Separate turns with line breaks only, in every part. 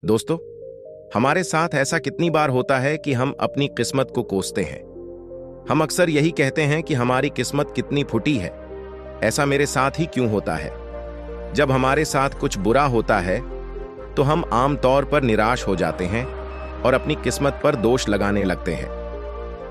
दोस्तों, हमारे साथ ऐसा कितनी बार होता है कि हम अपनी किस्मत को कोसते हैं। हम अक्सर यही कहते हैं कि हमारी किस्मत कितनी फूटी है। ऐसा मेरे साथ ही क्यों होता है? जब हमारे साथ कुछ बुरा होता है तो हम आमतौर पर निराश हो जाते हैं और अपनी किस्मत पर दोष लगाने लगते हैं।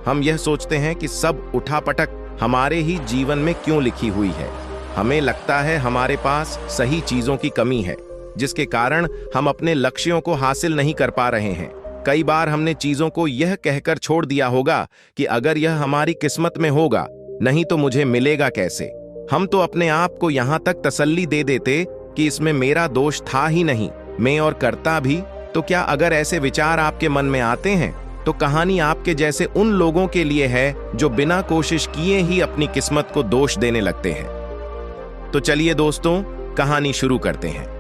हम यह सोचते हैं कि सब उठापटक हमारे ही जीवन में क्यों लिखी हुई है। हमें लगता है हमारे पास सही चीजों की कमी है, जिसके कारण हम अपने लक्ष्यों को हासिल नहीं कर पा रहे हैं। कई बार हमने चीजों को यह कहकर छोड़ दिया होगा कि अगर यह हमारी किस्मत में होगा, नहीं तो मुझे मिलेगा कैसे। हम तो अपने आप को यहां तक तसल्ली दे देते कि इसमें मेरा दोष था ही नहीं, मैं और करता भी। तो क्या अगर ऐसे विचार आपके मन में आते हैं तो कहानी आपके जैसे उन लोगों के लिए है जो बिना कोशिश किए ही अपनी किस्मत को दोष देने लगते हैं। तो चलिए दोस्तों, कहानी शुरू करते हैं।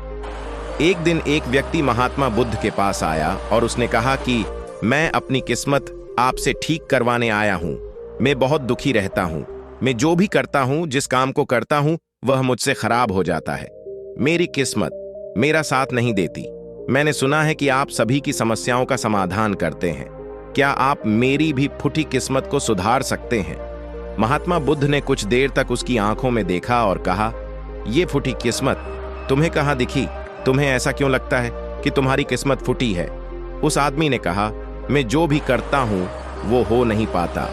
एक दिन एक व्यक्ति महात्मा बुद्ध के पास आया और उसने कहा कि मैं अपनी किस्मत आपसे ठीक करवाने आया हूं। मैं बहुत दुखी रहता हूं। मैं जो भी करता हूं, जिस काम को करता हूं, वह मुझसे खराब हो जाता है। मेरी किस्मत मेरा साथ नहीं देती। मैंने सुना है कि आप सभी की समस्याओं का समाधान करते हैं। क्या आप मेरी भी फूटी किस्मत को सुधार सकते हैं? महात्मा बुद्ध ने कुछ देर तक उसकी आंखों में देखा और कहा, ये फूटी किस्मत तुम्हें कहाँ दिखी? तुम्हें ऐसा क्यों लगता है कि तुम्हारी किस्मत फूटी है? उस आदमी ने कहा, मैं जो भी करता हूं वो हो नहीं पाता,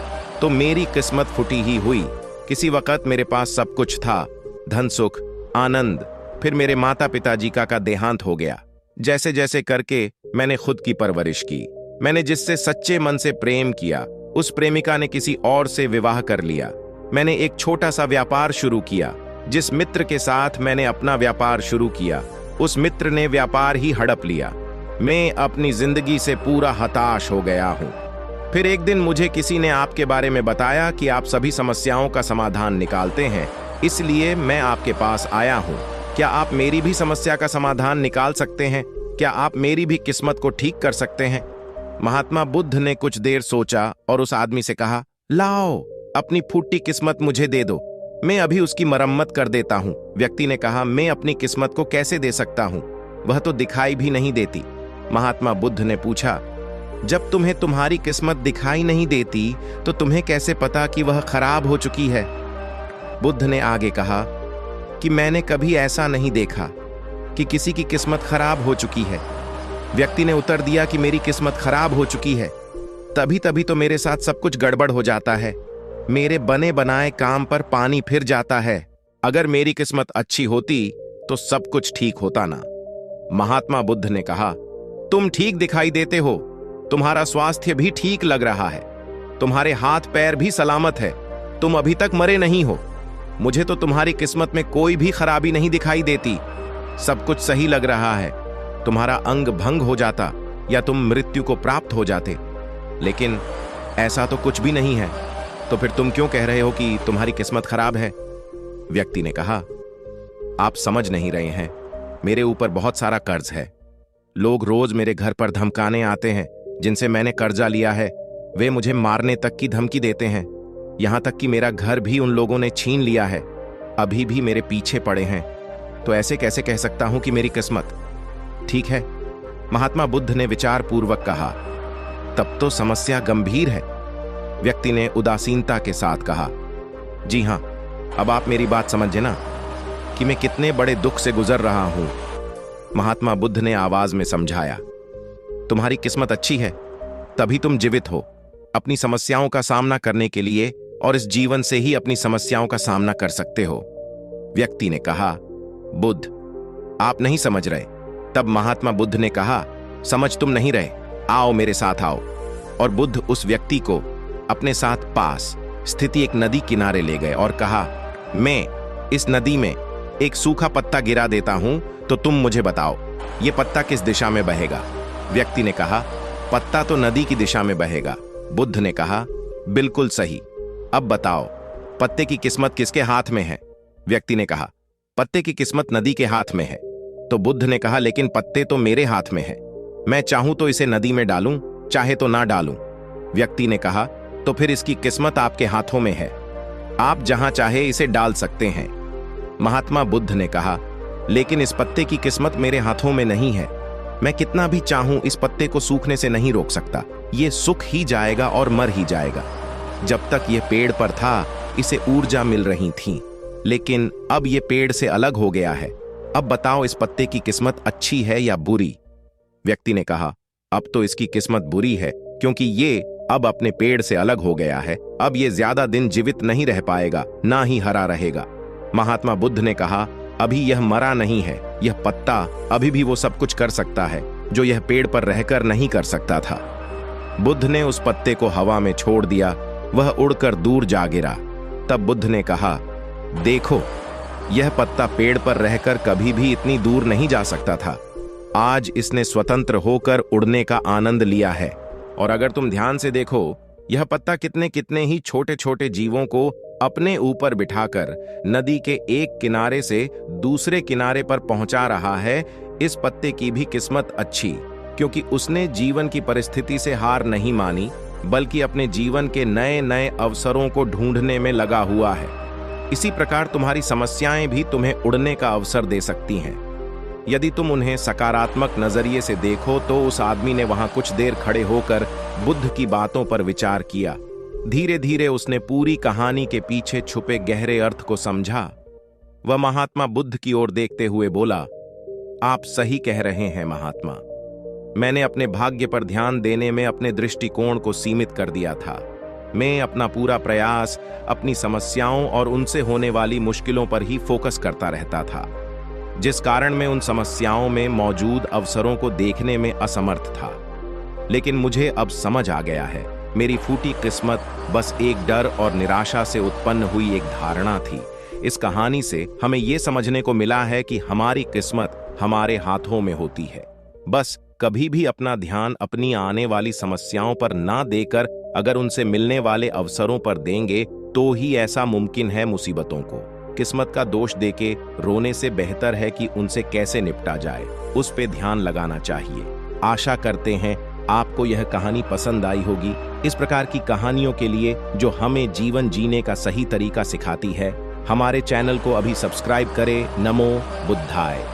तो मेरी किस्मत फूटी ही हुई। किसी वक्त मेरे पास सब कुछ था, धन सुख आनंद। फिर मेरे माता पिताजी का देहांत हो गया। जैसे जैसे करके मैंने खुद की परवरिश की। मैंने जिससे सच्चे मन से प्रेम किया, उस प्रेमिका ने किसी और से विवाह कर लिया। मैंने एक छोटा सा व्यापार शुरू किया। जिस मित्र के साथ मैंने अपना व्यापार शुरू किया, उस मित्र ने व्यापार ही हड़प लिया। मैं अपनी जिंदगी से पूरा हताश हो गया हूं। फिर एक दिन मुझे किसी ने आपके बारे में बताया कि आप सभी समस्याओं का समाधान निकालते हैं, इसलिए मैं आपके पास आया हूं। क्या आप मेरी भी समस्या का समाधान निकाल सकते हैं? क्या आप मेरी भी किस्मत को ठीक कर सकते हैं? महात्मा बुद्ध ने कुछ देर सोचा और उस आदमी से कहा, लाओ अपनी फूटी किस्मत मुझे दे दो, मैं अभी उसकी मरम्मत कर देता हूं। व्यक्ति ने कहा, मैं अपनी किस्मत को कैसे दे सकता हूं? वह तो दिखाई भी नहीं देती। महात्मा बुद्ध ने पूछा, जब तुम्हें तुम्हारी किस्मत दिखाई नहीं देती तो तुम्हें कैसे पता कि वह खराब हो चुकी है? बुद्ध ने आगे कहा कि मैंने कभी ऐसा नहीं देखा कि किसी की किस्मत खराब हो चुकी है। व्यक्ति ने उत्तर दिया कि मेरी किस्मत खराब हो चुकी है, तभी तो मेरे साथ सब कुछ गड़बड़ हो जाता है। मेरे बने बनाए काम पर पानी फिर जाता है। अगर मेरी किस्मत अच्छी होती तो सब कुछ ठीक होता ना। महात्मा बुद्ध ने कहा, तुम ठीक दिखाई देते हो, तुम्हारा स्वास्थ्य भी ठीक लग रहा है, तुम्हारे हाथ पैर भी सलामत है, तुम अभी तक मरे नहीं हो। मुझे तो तुम्हारी किस्मत में कोई भी खराबी नहीं दिखाई देती, सब कुछ सही लग रहा है। तुम्हारा अंग भंग हो जाता या तुम मृत्यु को प्राप्त हो जाते, लेकिन ऐसा तो कुछ भी नहीं है। तो फिर तुम क्यों कह रहे हो कि तुम्हारी किस्मत खराब है? व्यक्ति ने कहा, आप समझ नहीं रहे हैं, मेरे ऊपर बहुत सारा कर्ज है। लोग रोज मेरे घर पर धमकाने आते हैं, जिनसे मैंने कर्जा लिया है। वे मुझे मारने तक की धमकी देते हैं। यहां तक कि मेरा घर भी उन लोगों ने छीन लिया है, अभी भी मेरे पीछे पड़े हैं। तो ऐसे कैसे कह सकता हूं कि मेरी किस्मत ठीक है? महात्मा बुद्ध ने विचार पूर्वक कहा, तब तो समस्या गंभीर है। व्यक्ति ने उदासीनता के साथ कहा, जी हां, अब आप मेरी बात समझे ना कि मैं कितने बड़े दुख से गुजर रहा हूं। महात्मा बुद्ध ने आवाज में समझाया, तुम्हारी किस्मत अच्छी है, तभी तुम जीवित हो, अपनी समस्याओं का सामना करने के लिए, और इस जीवन से ही अपनी समस्याओं का सामना कर सकते हो। व्यक्ति ने कहा, बुद्ध, आप नहीं समझ रहे। तब महात्मा बुद्ध ने कहा, समझ तुम नहीं रहे, आओ मेरे साथ आओ। और बुद्ध उस व्यक्ति को अपने साथ पास स्थिति एक नदी किनारे ले गए और कहा, मैं इस नदी में एक सूखा पत्ता गिरा देता हूं, तो तुम मुझे बताओ ये पत्ता किस दिशा में बहेगा? व्यक्ति ने कहा, पत्ता तो नदी की दिशा में बहेगा। बुद्ध ने कहा, बिल्कुल सही। अब बताओ पत्ते की किस्मत किसके हाथ में है? व्यक्ति ने कहा, पत्ते की किस्मत नदी के हाथ में है। तो बुद्ध ने कहा, लेकिन पत्ते तो मेरे हाथ में है, मैं चाहूं तो इसे नदी में डालूं, चाहे तो ना डालूं। व्यक्ति ने कहा, तो फिर इसकी किस्मत आपके हाथों में है, आप जहां चाहे इसे डाल सकते हैं। महात्मा बुद्ध ने कहा, लेकिन इस पत्ते की किस्मत मेरे हाथों में नहीं है, मैं कितना भी चाहूं इस पत्ते को सूखने से नहीं रोक सकता। ये सूख ही जाएगा और मर ही जाएगा। जब तक ये पेड़ पर था, इसे ऊर्जा मिल रही थी, लेकिन अब ये पेड़ से अलग हो गया है। अब बताओ, इस पत्ते की किस्मत अच्छी है या बुरी? व्यक्ति ने कहा, अब तो इसकी किस्मत बुरी है, क्योंकि ये अब अपने पेड़ से अलग हो गया है। अब ये ज्यादा दिन जीवित नहीं रह पाएगा, ना ही हरा रहेगा। महात्मा बुद्ध ने कहा, अभी यह मरा नहीं है। यह पत्ता अभी भी वो सब कुछ कर सकता है जो यह पेड़ पर रहकर नहीं कर सकता था। बुद्ध ने उस पत्ते को हवा में छोड़ दिया। वह उड़कर दूर जा गिरा। तब बुद्ध ने कहा, देखो, यह पत्ता पेड़ पर रहकर कभी भी इतनी दूर नहीं जा सकता था। आज इसने स्वतंत्र होकर उड़ने का आनंद लिया है। और अगर तुम ध्यान से देखो, यह पत्ता कितने कितने ही छोटे छोटे जीवों को अपने ऊपर बिठाकर नदी के एक किनारे से दूसरे किनारे पर पहुंचा रहा है। इस पत्ते की भी किस्मत अच्छी, क्योंकि उसने जीवन की परिस्थिति से हार नहीं मानी, बल्कि अपने जीवन के नए नए अवसरों को ढूंढने में लगा हुआ है। इसी प्रकार तुम्हारी समस्याएं भी तुम्हें उड़ने का अवसर दे सकती हैं। यदि तुम उन्हें सकारात्मक नजरिए से देखो तो उस आदमी ने वहां कुछ देर खड़े होकर बुद्ध की बातों पर विचार किया। धीरे धीरे उसने पूरी कहानी के पीछे छुपे गहरे अर्थ को समझा। वह महात्मा बुद्ध की ओर देखते हुए बोला, आप सही कह रहे हैं महात्मा। मैंने अपने भाग्य पर ध्यान देने में अपने दृष्टिकोण को सीमित कर दिया था। मैं अपना पूरा प्रयास अपनी समस्याओं और उनसे होने वाली मुश्किलों पर ही फोकस करता रहता था, जिस कारण मैं उन समस्याओं में मौजूद अवसरों को देखने में असमर्थ था। लेकिन मुझे अब समझ आ गया है, मेरी फूटी किस्मत बस एक डर और निराशा से उत्पन्न हुई एक धारणा थी। इस कहानी से हमें यह समझने को मिला है कि हमारी किस्मत हमारे हाथों में होती है। बस कभी भी अपना ध्यान अपनी आने वाली समस्याओं पर ना देकर अगर उनसे मिलने वाले अवसरों पर देंगे तो ही ऐसा मुमकिन है। मुसीबतों को किस्मत का दोष देके रोने से बेहतर है कि उनसे कैसे निपटा जाए, उस पे ध्यान लगाना चाहिए। आशा करते हैं आपको यह कहानी पसंद आई होगी। इस प्रकार की कहानियों के लिए जो हमें जीवन जीने का सही तरीका सिखाती है, हमारे चैनल को अभी सब्सक्राइब करें। नमो बुद्धाय।